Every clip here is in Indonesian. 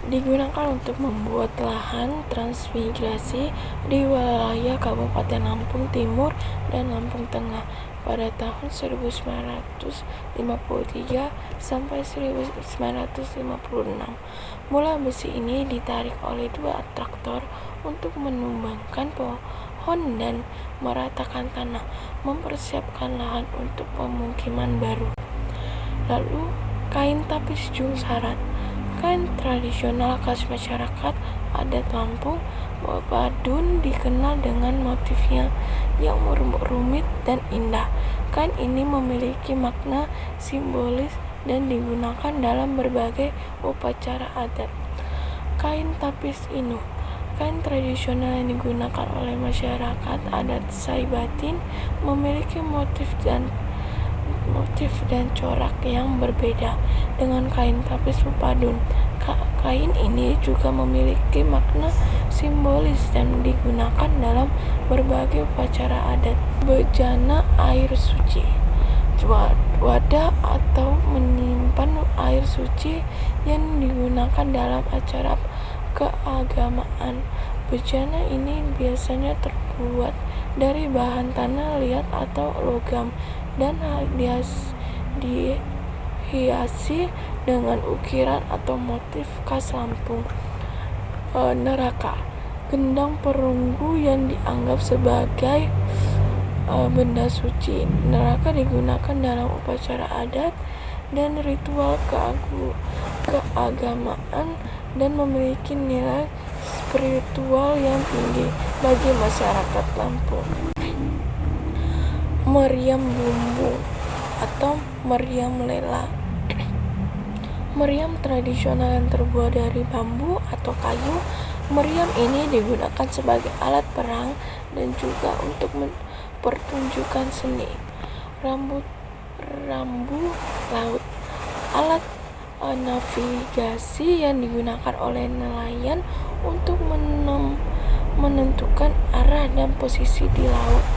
digunakan untuk membuat lahan transmigrasi di wilayah Kabupaten Lampung Timur dan Lampung Tengah pada tahun 1953 sampai 1956. Mula besi ini ditarik oleh dua traktor untuk menumbangkan pohon dan meratakan tanah, mempersiapkan lahan untuk pemukiman baru. Lalu, kain tapis Jung Sarat, kain tradisional khas masyarakat adat Lampung Badun, dikenal dengan motifnya yang rumit dan indah. Kain ini memiliki makna simbolis dan digunakan dalam berbagai upacara adat. Kain tapis Inu, kain tradisional yang digunakan oleh masyarakat adat Saibatin, memiliki motif dan corak yang berbeda dengan kain tapis Padun. Kain ini juga memiliki makna simbolis dan digunakan dalam berbagai upacara adat. Bejana air suci, wadah atau menyimpan air suci yang digunakan dalam acara keagamaan. Bejana ini biasanya terbuat dari bahan tanah liat atau logam dan dihiasi dengan ukiran atau motif khas Lampung. Neraka, gendang perunggu yang dianggap sebagai benda suci. Neraka digunakan dalam upacara adat dan ritual keagamaan dan memiliki nilai spiritual yang tinggi bagi masyarakat Lampung. Meriam bumbu atau meriam lela, meriam tradisional yang terbuat dari bambu atau kayu. Meriam ini digunakan sebagai alat perang dan juga untuk pertunjukan seni. Rambu laut, alat navigasi yang digunakan oleh nelayan untuk menentukan arah dan posisi di laut.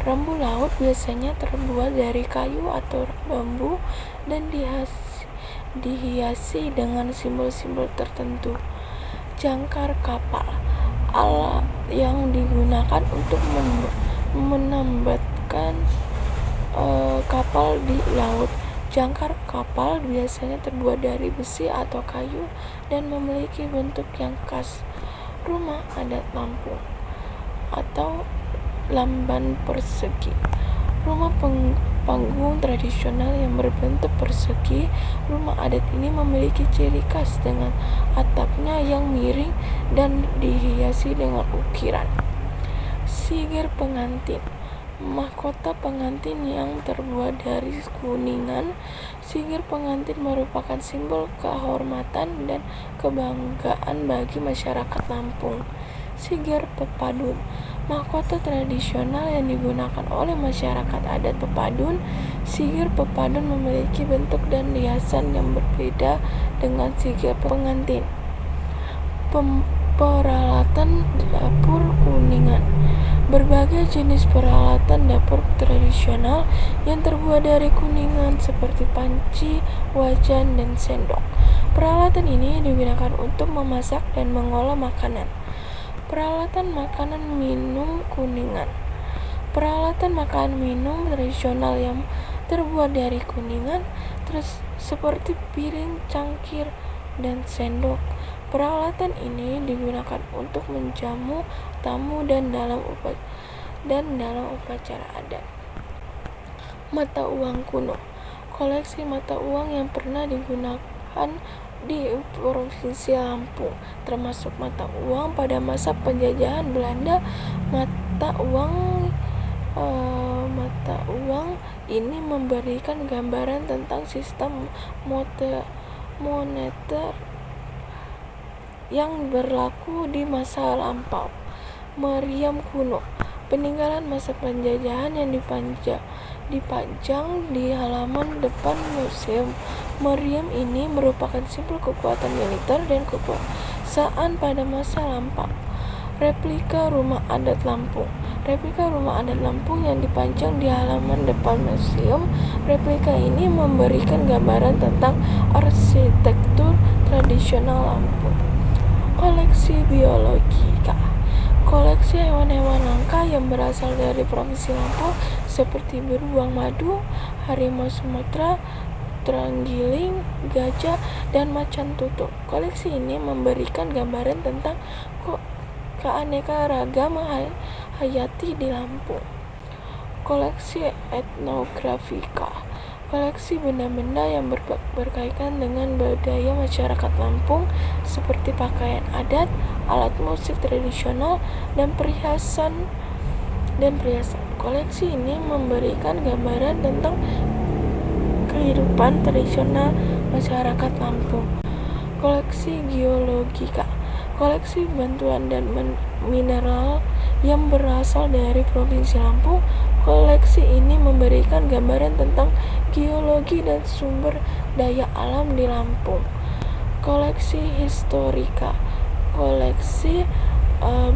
Rambu laut biasanya terbuat dari kayu atau bambu dan dihiasi dengan simbol-simbol tertentu. Jangkar kapal, alat yang digunakan untuk menambatkan kapal di laut. Jangkar kapal biasanya terbuat dari besi atau kayu dan memiliki bentuk yang khas. Rumah adat Lampung atau lamban persegi, rumah panggung tradisional yang berbentuk persegi. Rumah adat ini memiliki ciri khas dengan atapnya yang miring dan dihiasi dengan ukiran. Sigir pengantin, mahkota pengantin yang terbuat dari kuningan. Sigir pengantin merupakan simbol kehormatan dan kebanggaan bagi masyarakat Lampung. Sigir pepadun, mahkota tradisional yang digunakan oleh masyarakat adat Pepadun. Sigir pepadun memiliki bentuk dan hiasan yang berbeda dengan sigir pengantin. Peralatan dapur kuningan, berbagai jenis peralatan dapur tradisional yang terbuat dari kuningan seperti panci, wajan, dan sendok. Peralatan ini digunakan untuk memasak dan mengolah makanan. Peralatan makanan minum kuningan, peralatan makan minum tradisional yang terbuat dari kuningan seperti piring, cangkir, dan sendok. Peralatan ini digunakan untuk menjamu tamu dan dalam upacara adat. Mata uang kuno, koleksi mata uang yang pernah digunakan di Provinsi Lampung, termasuk mata uang pada masa penjajahan Belanda. Mata uang ini memberikan gambaran tentang sistem moneter yang berlaku di masa lampau. Meriam kuno, peninggalan masa penjajahan yang dipajang di halaman depan museum. Meriam ini merupakan simbol kekuatan militer dan kekuasaan pada masa lampau. Replika rumah adat Lampung, replika rumah adat Lampung yang dipajang di halaman depan museum. Replika ini memberikan gambaran tentang arsitektur tradisional Lampung. Koleksi biologika. Koleksi hewan-hewan langka yang berasal dari Provinsi Lampung seperti beruang madu, harimau Sumatera, terenggiling, gajah, dan macan tutul. Koleksi ini memberikan gambaran tentang keanekaragaman hayati di Lampung. Koleksi etnografika. Koleksi benda-benda yang berkaitan dengan budaya masyarakat Lampung seperti pakaian adat, alat musik tradisional, dan perhiasan. Koleksi ini memberikan gambaran tentang kehidupan tradisional masyarakat Lampung. Koleksi geologika. Koleksi batuan dan mineral yang berasal dari Provinsi Lampung. Koleksi ini memberikan gambaran tentang geologi dan sumber daya alam di Lampung. Koleksi historika. Koleksi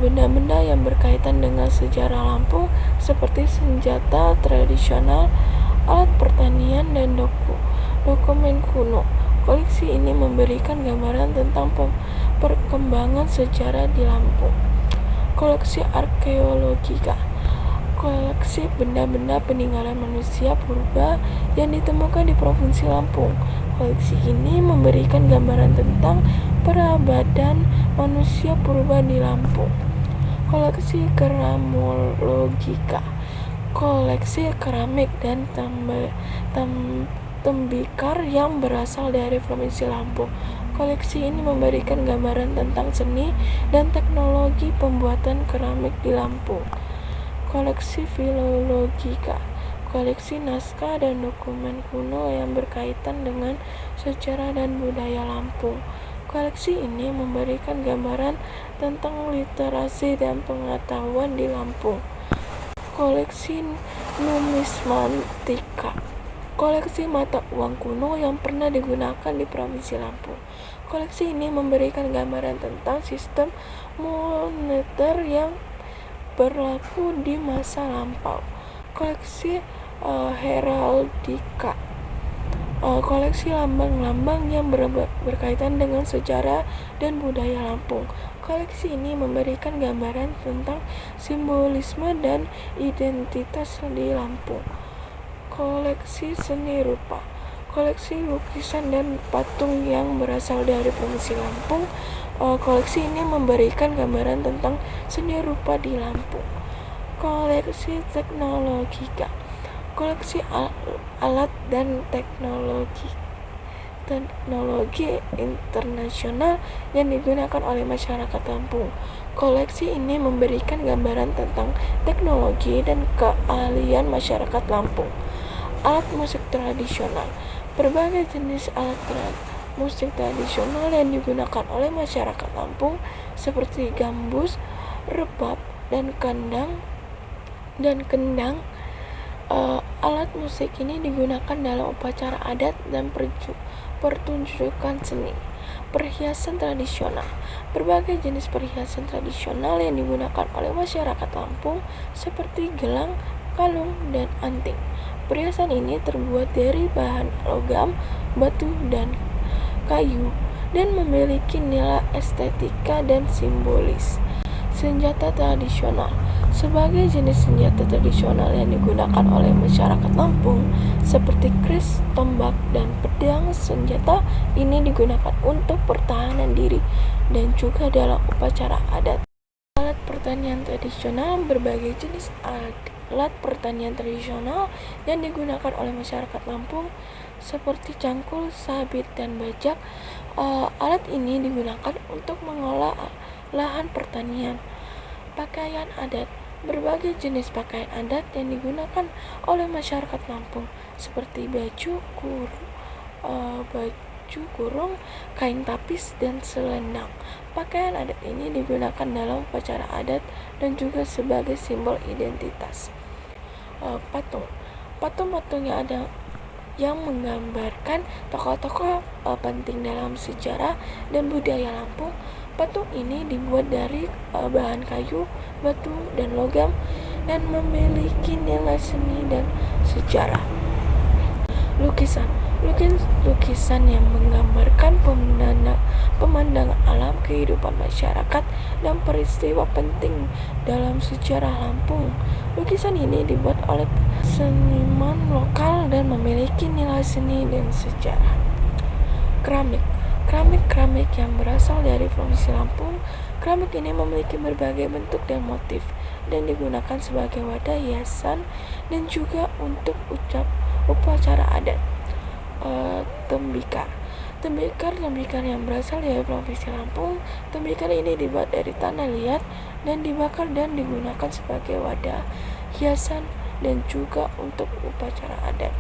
benda-benda yang berkaitan dengan sejarah Lampung seperti senjata tradisional, alat pertanian, dan dokumen kuno. Koleksi ini memberikan gambaran tentang perkembangan sejarah di Lampung. Koleksi arkeologika. Koleksi benda-benda peninggalan manusia purba yang ditemukan di Provinsi Lampung. Koleksi ini memberikan gambaran tentang peradaban manusia purba di Lampung. Koleksi keramologika. Koleksi keramik dan tembikar yang berasal dari Provinsi Lampung. Koleksi ini memberikan gambaran tentang seni dan teknologi pembuatan keramik di Lampung. Koleksi filologika. Koleksi naskah dan dokumen kuno yang berkaitan dengan sejarah dan budaya Lampung. Koleksi ini memberikan gambaran tentang literasi dan pengetahuan di Lampung. Koleksi numismatika. Koleksi mata uang kuno yang pernah digunakan di Provinsi Lampung. Koleksi ini memberikan gambaran tentang sistem moneter yang berlaku di masa lampau. Koleksi heraldika. Koleksi lambang-lambang yang berkaitan dengan sejarah dan budaya Lampung. Koleksi ini memberikan gambaran tentang simbolisme dan identitas di Lampung. Koleksi seni rupa. Koleksi lukisan dan patung yang berasal dari Provinsi Lampung. Koleksi ini memberikan gambaran tentang seni rupa di Lampung. Koleksi teknologika. Koleksi alat dan teknologi internasional yang digunakan oleh masyarakat Lampung. Koleksi ini memberikan gambaran tentang teknologi dan keahlian masyarakat Lampung. Alat musik tradisional. Berbagai jenis alat musik tradisional yang digunakan oleh masyarakat Lampung seperti gambus, rebab, dan kendang. Alat musik ini digunakan dalam upacara adat dan pertunjukan seni. Perhiasan tradisional. Berbagai jenis perhiasan tradisional yang digunakan oleh masyarakat Lampung seperti gelang, kalung, dan anting. Perhiasan ini terbuat dari bahan logam, batu, dan kayu dan memiliki nilai estetika dan simbolis. Senjata tradisional. Sebagai jenis senjata tradisional yang digunakan oleh masyarakat Lampung seperti kris, tombak, dan pedang, senjata ini digunakan untuk pertahanan diri dan juga dalam upacara adat. Alat pertanian tradisional. Berbagai jenis alat pertanian tradisional yang digunakan oleh masyarakat Lampung seperti cangkul, sabit, dan bajak. Alat ini digunakan untuk mengolah lahan pertanian. Pakaian adat. Berbagai jenis pakaian adat yang digunakan oleh masyarakat Lampung seperti baju kurung, kain tapis, dan selendang. Pakaian adat ini digunakan dalam upacara adat dan juga sebagai simbol identitas. Patung. Patung-patung yang ada yang menggambarkan tokoh-tokoh penting dalam sejarah dan budaya Lampung. Patung ini dibuat dari bahan kayu, batu, dan logam dan memiliki nilai seni dan sejarah. Lukisan. Lukisan yang menggambarkan pemandangan alam, kehidupan masyarakat, dan peristiwa penting dalam sejarah Lampung. Lukisan ini dibuat oleh seniman lokal dan memiliki nilai seni dan sejarah. Keramik. Keramik yang berasal dari Provinsi Lampung. Keramik ini memiliki berbagai bentuk dan motif dan digunakan sebagai wadah hiasan dan juga untuk upacara adat. Tembikar yang berasal dari Provinsi Lampung. Tembikar ini dibuat dari tanah liat dan dibakar dan digunakan sebagai wadah hiasan dan juga untuk upacara adat.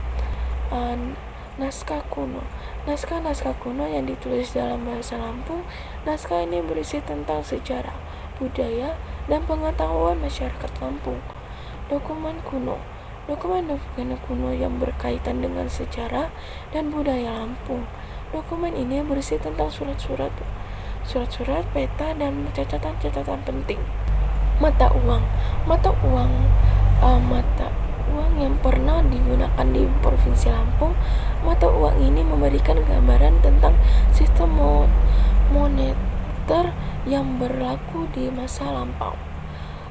Naskah kuno yang ditulis dalam bahasa Lampung. Naskah ini berisi tentang sejarah, budaya, dan pengetahuan masyarakat Lampung. Dokumen kuno yang berkaitan dengan sejarah dan budaya Lampung. Dokumen ini berisi tentang surat-surat, peta, dan catatan penting. Mata uang yang pernah digunakan di Provinsi Lampung. Mata uang ini memberikan gambaran tentang sistem moneter yang berlaku di masa lampau.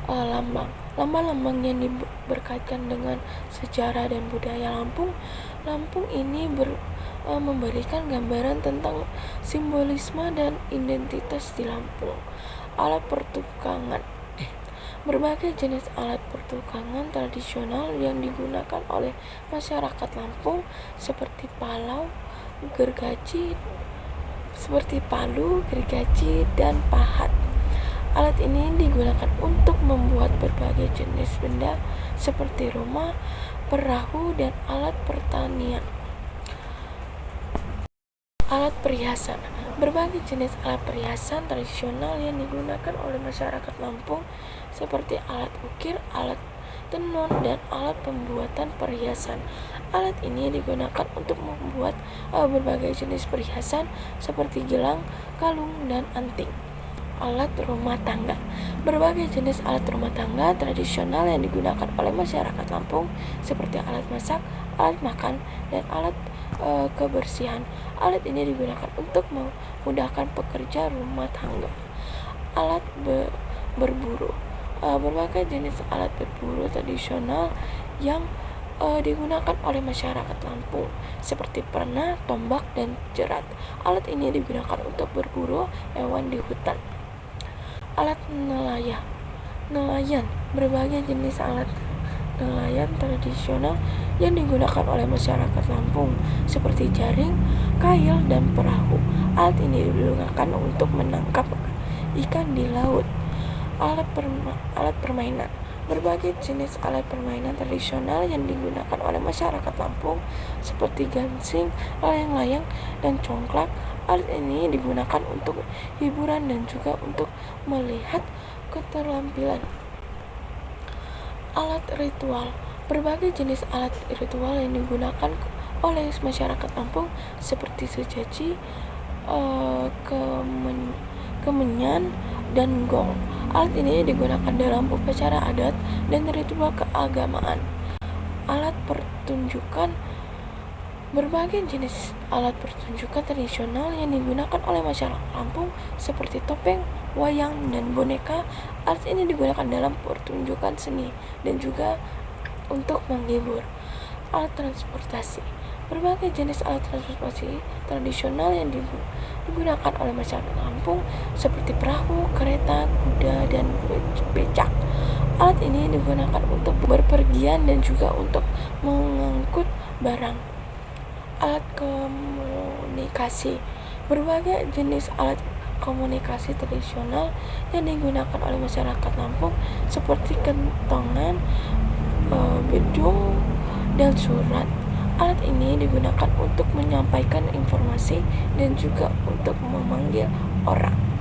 Lambang yang berkaitan dengan sejarah dan budaya Lampung. Lampung ini memberikan gambaran tentang simbolisme dan identitas di Lampung. Alat pertukangan. Berbagai jenis alat pertukangan tradisional yang digunakan oleh masyarakat Lampung seperti palu, gergaji, dan pahat. Alat ini digunakan untuk membuat berbagai jenis benda seperti rumah, perahu, dan alat pertanian. Alat perhiasan. Berbagai jenis alat perhiasan tradisional yang digunakan oleh masyarakat Lampung seperti alat ukir, alat tenun, dan alat pembuatan perhiasan. Alat ini digunakan untuk membuat berbagai jenis perhiasan seperti gelang, kalung, dan anting. Alat rumah tangga. Berbagai jenis alat rumah tangga tradisional yang digunakan oleh masyarakat Lampung seperti alat masak, alat makan, dan alat kebersihan. Alat ini digunakan untuk memudahkan pekerja rumah tangga. Alat berburu. Berbagai jenis alat berburu tradisional yang digunakan oleh masyarakat Lampung seperti panah, tombak, dan jerat. Alat ini digunakan untuk berburu hewan di hutan. Alat nelayan. Berbagai jenis alat nelayan tradisional yang digunakan oleh masyarakat Lampung seperti jaring, kail, dan perahu. Alat ini digunakan untuk menangkap ikan di laut. Alat permainan. Berbagai jenis alat permainan tradisional yang digunakan oleh masyarakat Lampung seperti gangsing, layang-layang, dan congklak. Alat ini digunakan untuk hiburan dan juga untuk melihat keterampilan. Alat ritual. Berbagai jenis alat ritual yang digunakan oleh masyarakat Lampung seperti sesaji, kemenyan, dan gong. Alat ini digunakan dalam upacara adat dan ritual keagamaan. Alat pertunjukan. Berbagai jenis alat pertunjukan tradisional yang digunakan oleh masyarakat Lampung seperti topeng, wayang, dan boneka. Alat ini digunakan dalam pertunjukan seni dan juga untuk menghibur. Alat transportasi. Berbagai jenis alat transportasi tradisional yang digunakan oleh masyarakat Lampung seperti perahu, kereta, kuda, dan becak. Alat ini digunakan untuk berpergian dan juga untuk mengangkut barang. Alat komunikasi. Berbagai jenis alat komunikasi tradisional yang digunakan oleh masyarakat Lampung seperti kentongan, bedung, dan surat. Alat ini digunakan untuk menyampaikan informasi dan juga untuk memanggil orang.